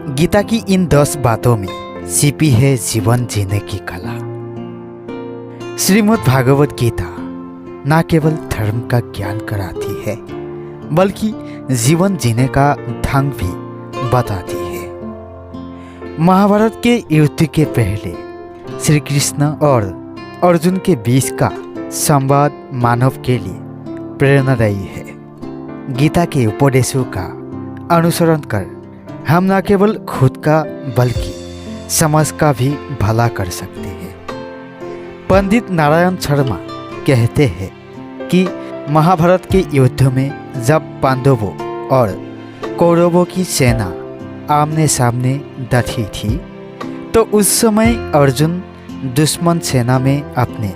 गीता की इन 10 बातों में छिपी है जीवन जीने की कला। श्रीमद् भागवत गीता न केवल धर्म का ज्ञान कराती है बल्कि जीवन जीने का ढंग भी बताती है। महाभारत के युद्ध के पहले श्री कृष्ण और अर्जुन के बीच का संवाद मानव के लिए प्रेरणादायी है। गीता के उपदेशों का अनुसरण कर हम न केवल खुद का बल्कि समाज का भी भला कर सकते हैं। पंडित नारायण शर्मा कहते हैं कि महाभारत के युद्ध में जब पांडवों और कौरवों की सेना आमने सामने डटी थी तो उस समय अर्जुन दुश्मन सेना में अपने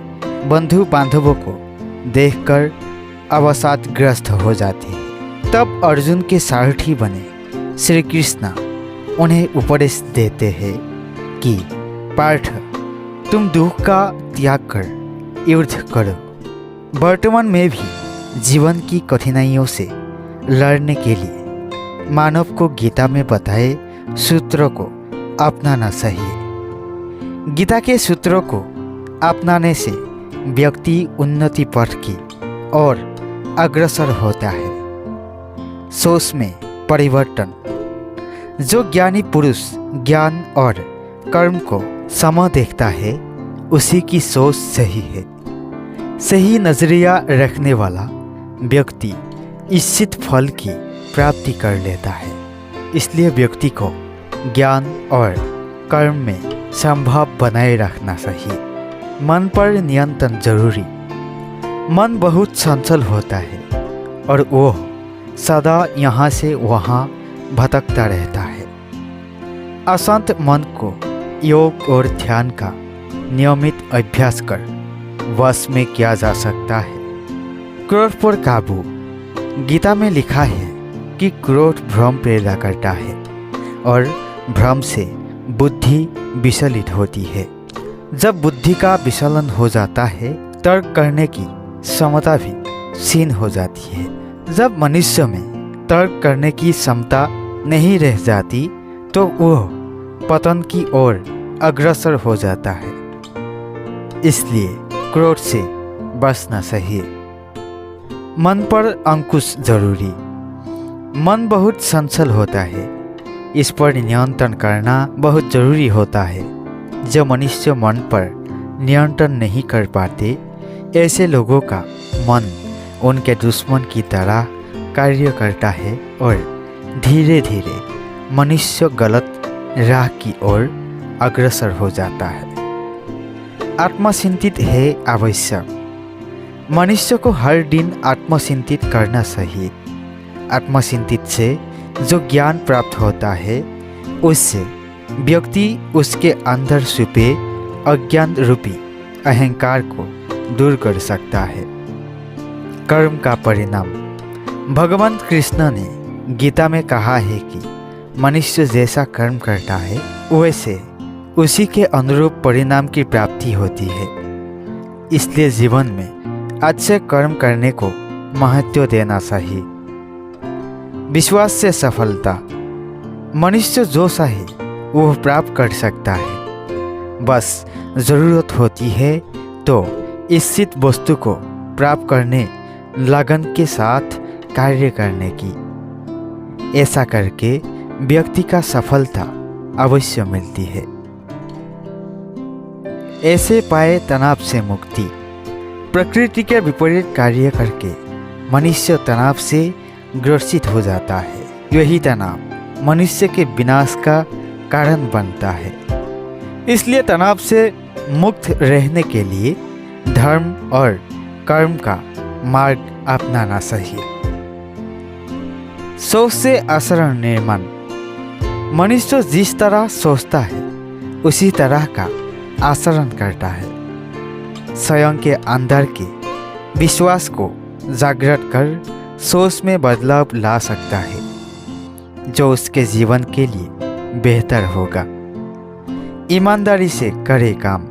बंधु बांधवों को देखकर अवसादग्रस्त हो जाते हैं। तब अर्जुन के सारथी बने श्री कृष्ण उन्हें उपदेश देते हैं कि पार्थ, तुम दुख का त्याग कर युद्ध करो। वर्तमान में भी जीवन की कठिनाइयों से लड़ने के लिए मानव को गीता में बताए सूत्रों को अपनाना चाहिए। गीता के सूत्रों को अपनाने से व्यक्ति उन्नति पथ की ओर अग्रसर होता है। सोच में परिवर्तन। जो ज्ञानी पुरुष ज्ञान और कर्म को सम देखता है उसी की सोच सही है। सही नजरिया रखने वाला व्यक्ति इच्छित फल की प्राप्ति कर लेता है। इसलिए व्यक्ति को ज्ञान और कर्म में संभाव बनाए रखना चाहिए। मन पर नियंत्रण जरूरी। मन बहुत चंचल होता है और वो सदा यहाँ से वहाँ भटकता रहता है। अशांत मन को योग और ध्यान का नियमित अभ्यास कर वश में किया जा सकता है। क्रोध पर काबू। गीता में लिखा है कि क्रोध भ्रम पैदा करता है और भ्रम से बुद्धि विचलित होती है। जब बुद्धि का विचलन हो जाता है तर्क करने की क्षमता भी क्षीण हो जाती है। जब मनुष्य में तर्क करने की क्षमता नहीं रह जाती तो वह पतन की ओर अग्रसर हो जाता है। इसलिए क्रोध से बचना चाहिए। मन पर अंकुश जरूरी। मन बहुत चंचल होता है, इस पर नियंत्रण करना बहुत जरूरी होता है। जो मनुष्य मन पर नियंत्रण नहीं कर पाते ऐसे लोगों का मन उनके दुश्मन की तरह कार्य करता है और धीरे धीरे मनुष्य गलत राह की ओर अग्रसर हो जाता है। आत्मचिंतित है आवश्यक। मनुष्य को हर दिन आत्मचिंतित करना चाहिए। आत्मचिंतित से जो ज्ञान प्राप्त होता है उससे व्यक्ति उसके अंदर छुपे अज्ञान रूपी अहंकार को दूर कर सकता है। कर्म का परिणाम। भगवान कृष्ण ने गीता में कहा है कि मनुष्य जैसा कर्म करता है वैसे उसी के अनुरूप परिणाम की प्राप्ति होती है। इसलिए जीवन में अच्छे कर्म करने को महत्व देना चाहिए। विश्वास से सफलता। मनुष्य जो चाहे वो प्राप्त कर सकता है, बस जरूरत होती है तो इच्छित वस्तु को प्राप्त करने लगन के साथ कार्य करने की। ऐसा करके व्यक्ति का सफलता अवश्य मिलती है। ऐसे पाए तनाव से मुक्ति। प्रकृति के विपरीत कार्य करके मनुष्य तनाव से ग्रसित हो जाता है। यही तनाव मनुष्य के विनाश का कारण बनता है। इसलिए तनाव से मुक्त रहने के लिए धर्म और कर्म का मार्ग अपनाना चाहिए। सोच से आचरण निर्माण। मनुष्य जिस तरह सोचता है उसी तरह का आचरण करता है। स्वयं के अंदर के विश्वास को जागृत कर सोच में बदलाव ला सकता है जो उसके जीवन के लिए बेहतर होगा। ईमानदारी से करे काम।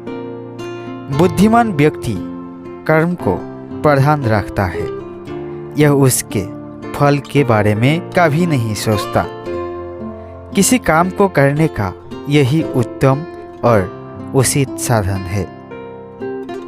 बुद्धिमान व्यक्ति कर्म को प्रधान रखता है। यह उसके फल के बारे में कभी नहीं सोचता। किसी काम को करने का यही उत्तम और उचित साधन है।